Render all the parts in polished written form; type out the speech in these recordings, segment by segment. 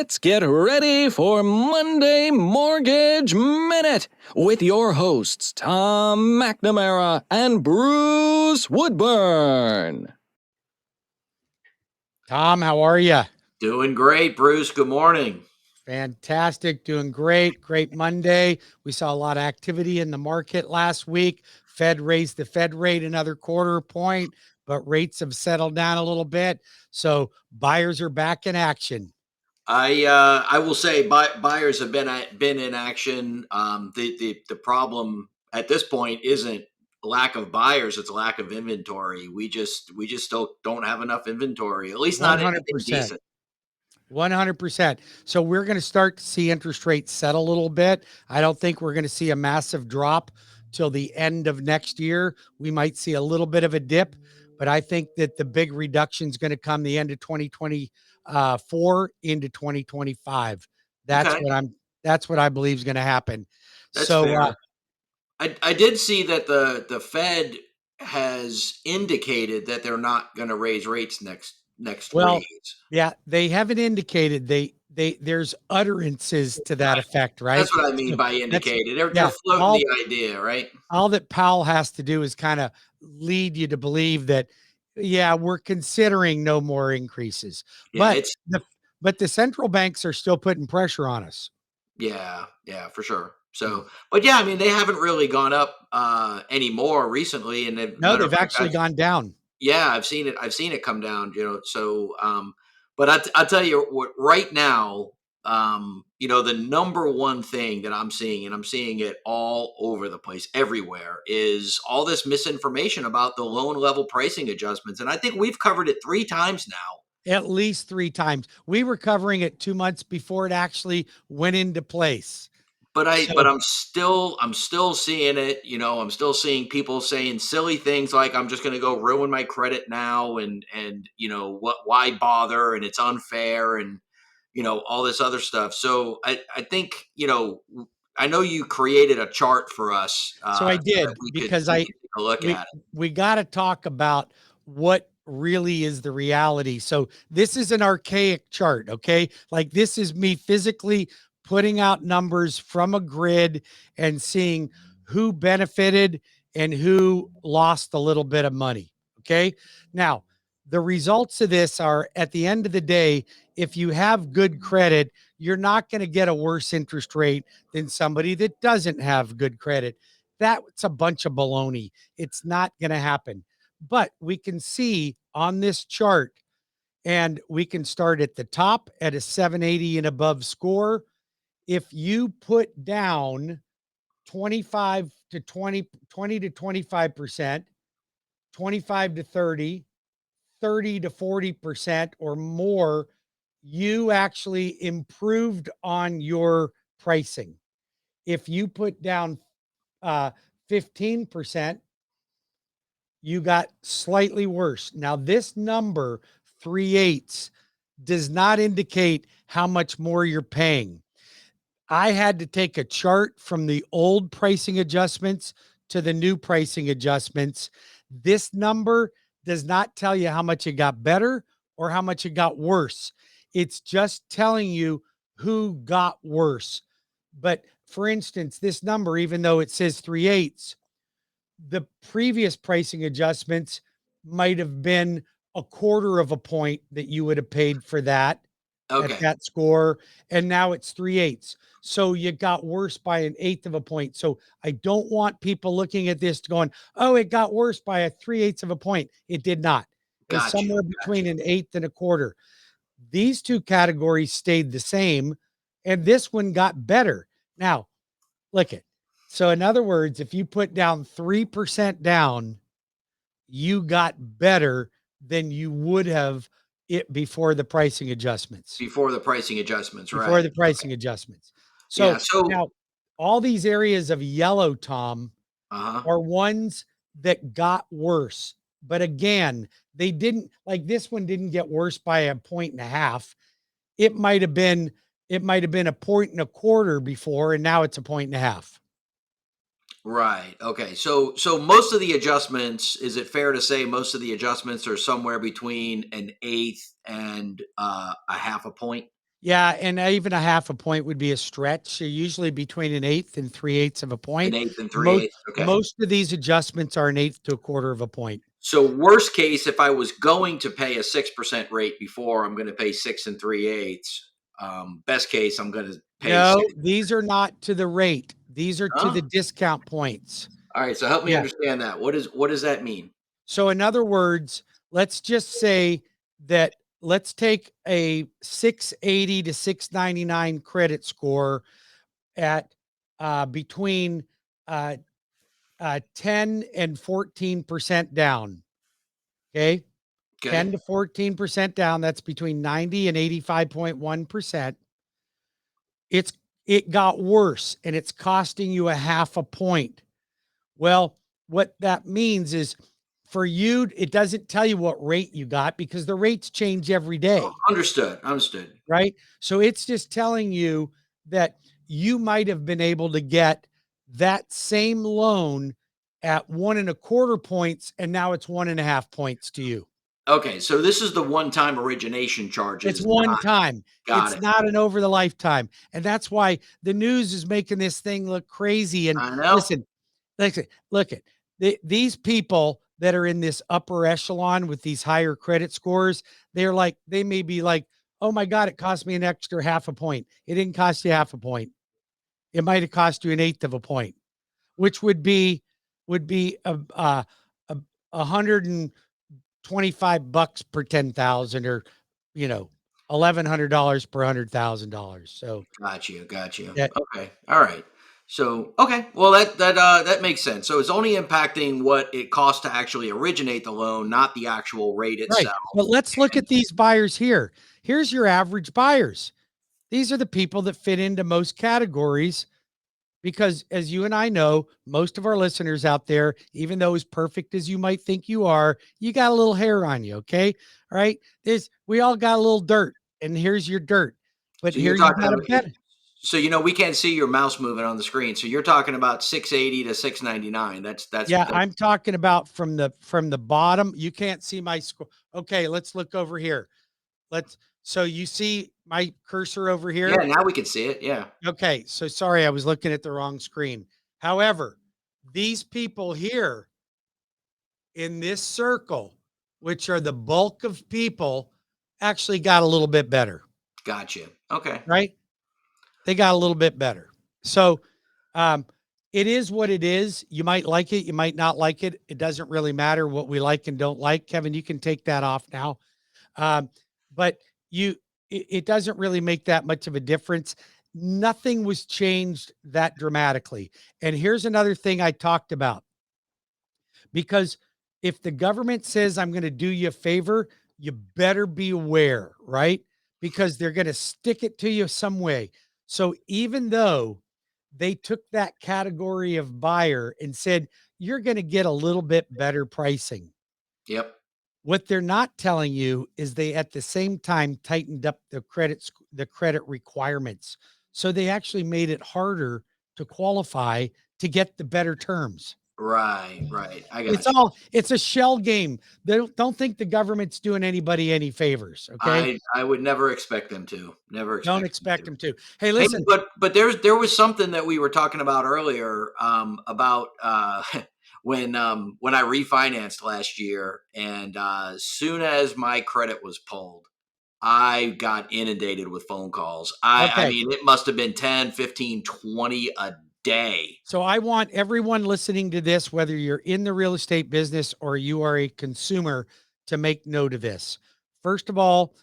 Let's get ready for Monday Mortgage Minute with your hosts, Tom McNamara and Bruce Woodburn. Tom, how are you? Doing great, Bruce. Good morning. Fantastic. Doing great. Great Monday. We saw a lot of activity in the market last week. Fed raised the Fed rate another quarter point, but rates have settled down a little bit. So buyers are back in action. I will say buyers have been in action. The problem at this point isn't lack of buyers; it's a lack of inventory. We just still don't have enough inventory. At least not anything 100%. decent. 100%. So we're going to start to see interest rates settle a little bit. I don't think we're going to see a massive drop till the end of next year. We might see a little bit of a dip, but I think that the big reduction is going to come the end of 2024 into 2025. That's Okay, what I believe is going to happen. that's So fair. I did see that the Fed has indicated that they're not going to raise rates next well, raise. yeah, they haven't indicated there's utterances to that effect, right? That's what I mean So by that's indicated. They're yeah, floating the idea, right? all that Powell has to do is kind of lead you to believe that, yeah, we're considering no more increases. Yeah, But it's the central banks are still putting pressure on us. Yeah, for sure. Mm. So, but yeah, I mean, they haven't really gone up anymore recently, and No, matter of they've fact, actually gone down. yeah, I've seen it. I've seen it come down. So, but I'll tell you what. Right now, the number one thing that I'm seeing, and I'm seeing it all over the place, everywhere, is all this misinformation about the loan level pricing adjustments, and I think we've covered it 3 times now. At least 3 times. We were covering it 2 months before it actually went into place. But So I'm still seeing it. I'm still seeing people saying silly things like I'm just going to go ruin my credit now, and why bother, and it's unfair, and all this other stuff. So I think I know you created a chart for us so I so that did because we could take a look we at it. we got to talk about what really is the reality. So this is an archaic chart, okay? Like this is me physically putting out numbers from a grid and seeing who benefited and who lost a little bit of money, okay? Now, the results of this are at the end of the day, if you have good credit, you're not going to get a worse interest rate than somebody that doesn't have good credit. That's a bunch of baloney. It's not going to happen. But we can see on this chart, and we can start at the top at a 780 and above score. If you put down 25 to 20 to 25%, 25 to 30, 30 to 40% or more, you actually improved on your pricing. If you put down 15%, you got slightly worse. Now, this number, 3/8, does not indicate how much more you're paying. I had to take a chart from the old pricing adjustments to the new pricing adjustments. This number does not tell you how much it got better or how much it got worse. It's just telling you who got worse. But for instance, this number, even though it says 3/8, the previous pricing adjustments might have been a quarter of a point that you would have paid for that at Okay, that score. And now it's 3/8. So you got worse by an eighth of a point. So I don't want people looking at this going, oh, it got worse by a 3/8 of a point. It did not. It was got you, somewhere got between you. an eighth and a quarter. These two categories stayed the same, and this one got better. Now, look at. So in other words, if you put down 3% down, you got better than you would have it before the pricing adjustments. Before the pricing adjustments, Before right? the pricing adjustments. Yeah. So So, now all these areas of yellow, Tom, uh huh. are ones that got worse. But again, they didn't, like this one didn't get worse by a point and a half. It might have been a point and a quarter before, and now it's a point and a half. Right. Okay. So most of the adjustments, is it fair to say most of the adjustments are somewhere between an eighth and a half a point? Yeah, and even a half a point would be a stretch. So usually between an eighth and 3/8 of a An point. eighth and three Most eighths. Okay. most of these adjustments are an eighth to a quarter of a point. So worst case, if I was going to pay a 6% rate before, I'm going to pay 6 3/8. Best case, I'm going to pay No, six. these are not to the rate. These are to the Huh? discount points. All right. So help me Yeah. understand that. What does that mean? So in other words, let's just say that let's take a 680 to 699 credit score at between uh, 10 and 14% down. Okay. 10 Okay. to 14% down. That's between 90 and 85.1%. It's it got worse and it's costing you a half a point. Well, what that means is for you, it doesn't tell you what rate you got because the rates change every day, Understood. Understood. right? So it's just telling you that you might have been able to get that same loan at 1.25 points, and now it's 1.5 points to you. Okay. So this is the one-time origination It's charges. one time. Got It's it. not an over the lifetime. And that's why the news is making this thing look crazy. And I know. listen, look at these people that are in this upper echelon with these higher credit scores. They're like, they may be like, oh my God, it cost me an extra half a point. It didn't cost you half a point. It might have cost you an eighth of a point, which would be a 125 bucks per 10,000, or you know, $1,100 per $100,000. So Got you. Got you. that Okay. All right. So okay. Well, that makes sense. So it's only impacting what it costs to actually originate the loan, not the actual rate right. itself. But let's look at these buyers here. Here's your average buyers. These are the people that fit into most categories because, as you and I know, most of our listeners out there, even though as perfect as you might think you are, you got a little hair on you. Okay. All right. We all got a little dirt, and here's your dirt. But So you're here you talking got a about better. so we can't see your mouse moving on the screen. So you're talking about 680 to 699. Yeah, That's I'm talking about from the bottom. You can't see my score. Okay, let's look over here. So you see my cursor over yeah. here? Now we can see it. Yeah. Okay, so sorry, I was looking at the wrong screen. However, these people here in this circle, which are the bulk of people, actually got a little bit better, Gotcha. Okay. right? They got a little bit better. So um, it is what it is. You might like it, you might not like it. It doesn't really matter what we like and don't like. Kevin, you can take that off now. Um, but it doesn't really make that much of a difference. Nothing was changed that dramatically. And here's another thing I talked about, because if the government says, I'm going to do you a favor, you better be aware, right? Because they're going to stick it to you some way. So even though they took that category of buyer and said, you're going to get a little bit better pricing, Yep. what they're not telling you is they at the same time tightened up the credit requirements. So they actually made it harder to qualify to get the better terms. Right. Right. I It's got you. all it's a shell game. They don't think the government's doing anybody any favors. Okay. I would never expect them to. Never Don't expect them expect to. them to. Hey, Hey, listen. but there was something that we were talking about earlier, about when I refinanced last year, and as soon as my credit was pulled, I got inundated with phone calls. I Okay. mean, it must have been 10, 15, 20 a day. So I want everyone listening to this, whether you're in the real estate business or you are a consumer, to make note of this. First of all,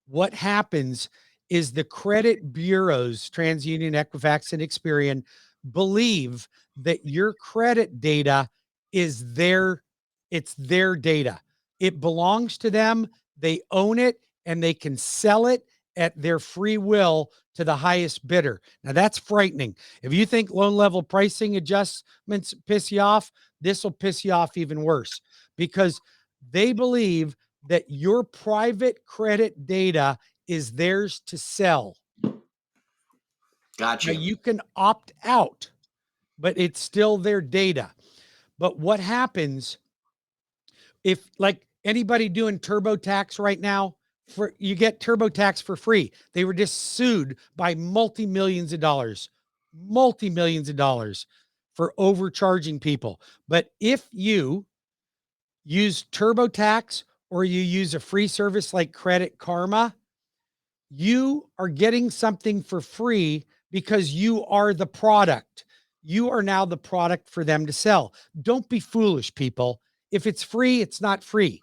what happens is the credit bureaus, TransUnion, Equifax, and Experian, believe that your credit data is it's their data. It belongs to them. They own it and they can sell it at their free will to the highest bidder. Now that's frightening. If you think loan level pricing adjustments piss you off, this will piss you off even worse, because they believe that your private credit data is theirs to sell. Now Gotcha. you can opt out, but it's still their data. But what happens if, like, anybody doing TurboTax right now? you get TurboTax for free. They were just sued by multi-millions of dollars for overcharging people. But if you use TurboTax or you use a free service like Credit Karma, you are getting something for free because you are the product. You are now the product for them to sell. Don't be foolish, people. If it's free, it's not free.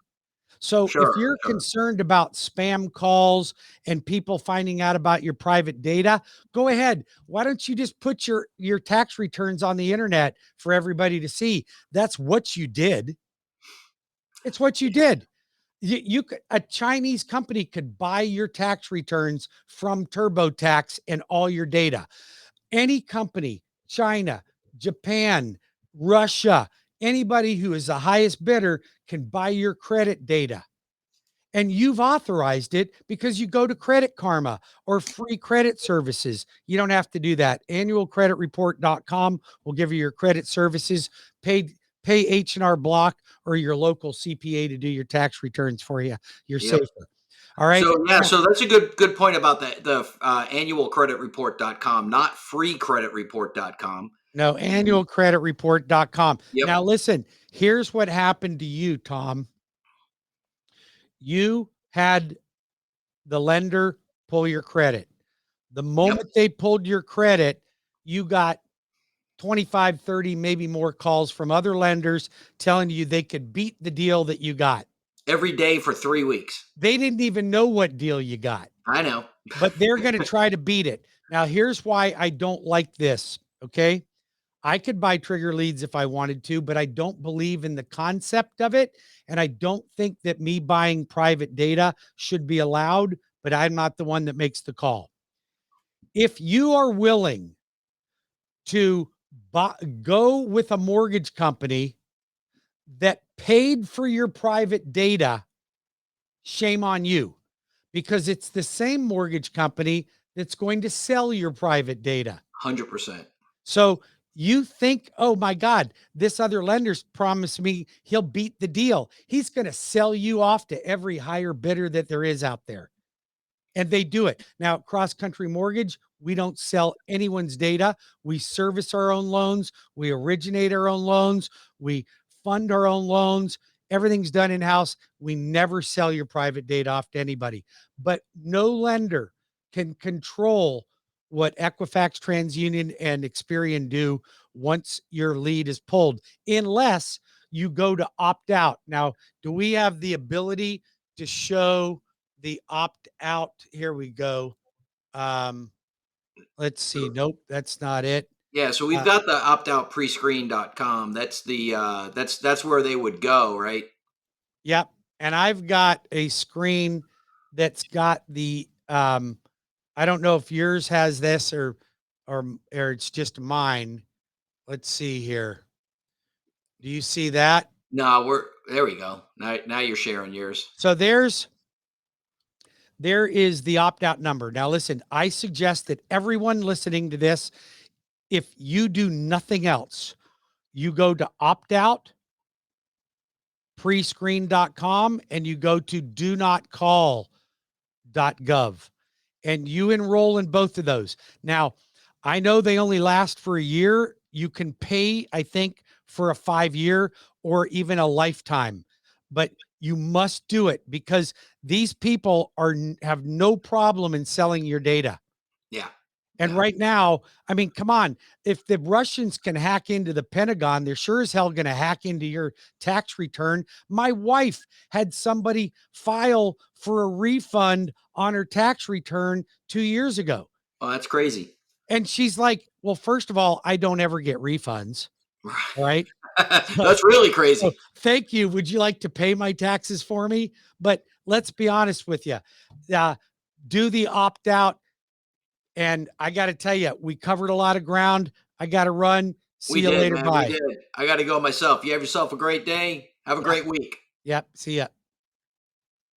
So if Sure, you're sure. concerned about spam calls and people finding out about your private data, go ahead. Why don't you just put your tax returns on the internet for everybody to see? That's what you did. It's what you did. You could, a Chinese company could buy your tax returns from TurboTax and all your data. Any company, China, Japan, Russia, anybody who is the highest bidder can buy your credit data. And you've authorized it because you go to Credit Karma or free credit services. You don't have to do that. Annualcreditreport.com will give you your credit services. Pay H&R Block or your local CPA to do your tax returns for you. You're Yep. safer. All right. So yeah, Now, so that's a good point about the annualcreditreport.com, not freecreditreport.com. no, annualcreditreport.com. Yep. Now, listen, here's what happened to you, Tom. You had the lender pull your credit. The Yep. moment they pulled your credit, you got 25, 30, maybe more calls from other lenders telling you they could beat the deal that you got. Every day for 3 weeks. They didn't even know what deal you got, I know. but they're going to try to beat it. Now, here's why I don't like this. Okay. I could buy trigger leads if I wanted to, but I don't believe in the concept of it. And I don't think that me buying private data should be allowed, but I'm not the one that makes the call. If you are willing to go with a mortgage company that paid for your private data, shame on you, because it's the same mortgage company that's going to sell your private data. 100%. So you think, oh my God, this other lender's promised me he'll beat the deal. He's going to sell you off to every higher bidder that there is out there. And they do it. Now, CrossCountry Mortgage, we don't sell anyone's data. We service our own loans. We originate our own loans. We fund our own loans. Everything's done in-house. We never sell your private data off to anybody. But no lender can control what Equifax, TransUnion, and Experian do once your lead is pulled, unless you go to opt out. Now, do we have the ability to show the opt out? Here we go. Let's see. Nope, that's not it. Yeah, so we've got the optoutprescreen.com. That's that's where they would go, right? Yep. And I've got a screen that's got the I don't know if yours has this or it's just mine. Let's see here. Do you see that? No, there we go. Now you're sharing yours. So there is the opt-out number. Now listen, I suggest that everyone listening to this, if you do nothing else, you go to optoutprescreen.com and you go to do not call.gov and you enroll in both of those. Now, I know they only last for a year. You can pay, I think, for a 5-year or even a lifetime, but you must do it because these people have no problem in selling your data. Yeah. And Yeah. right now, I mean, come on, if the Russians can hack into the Pentagon, they're sure as hell going to hack into your tax return. My wife had somebody file for a refund on her tax return 2 years ago. Oh, that's crazy. And she's like, well, first of all, I don't ever get refunds. Right. That's really crazy. So thank you. Would you like to pay my taxes for me? But let's be honest with you. Do the opt out. And I got to tell you, we covered a lot of ground. I got to run. See you later. Man. Bye. We did. I got to go myself. You have yourself a great day. Have a Yep. great week. Yep. See ya.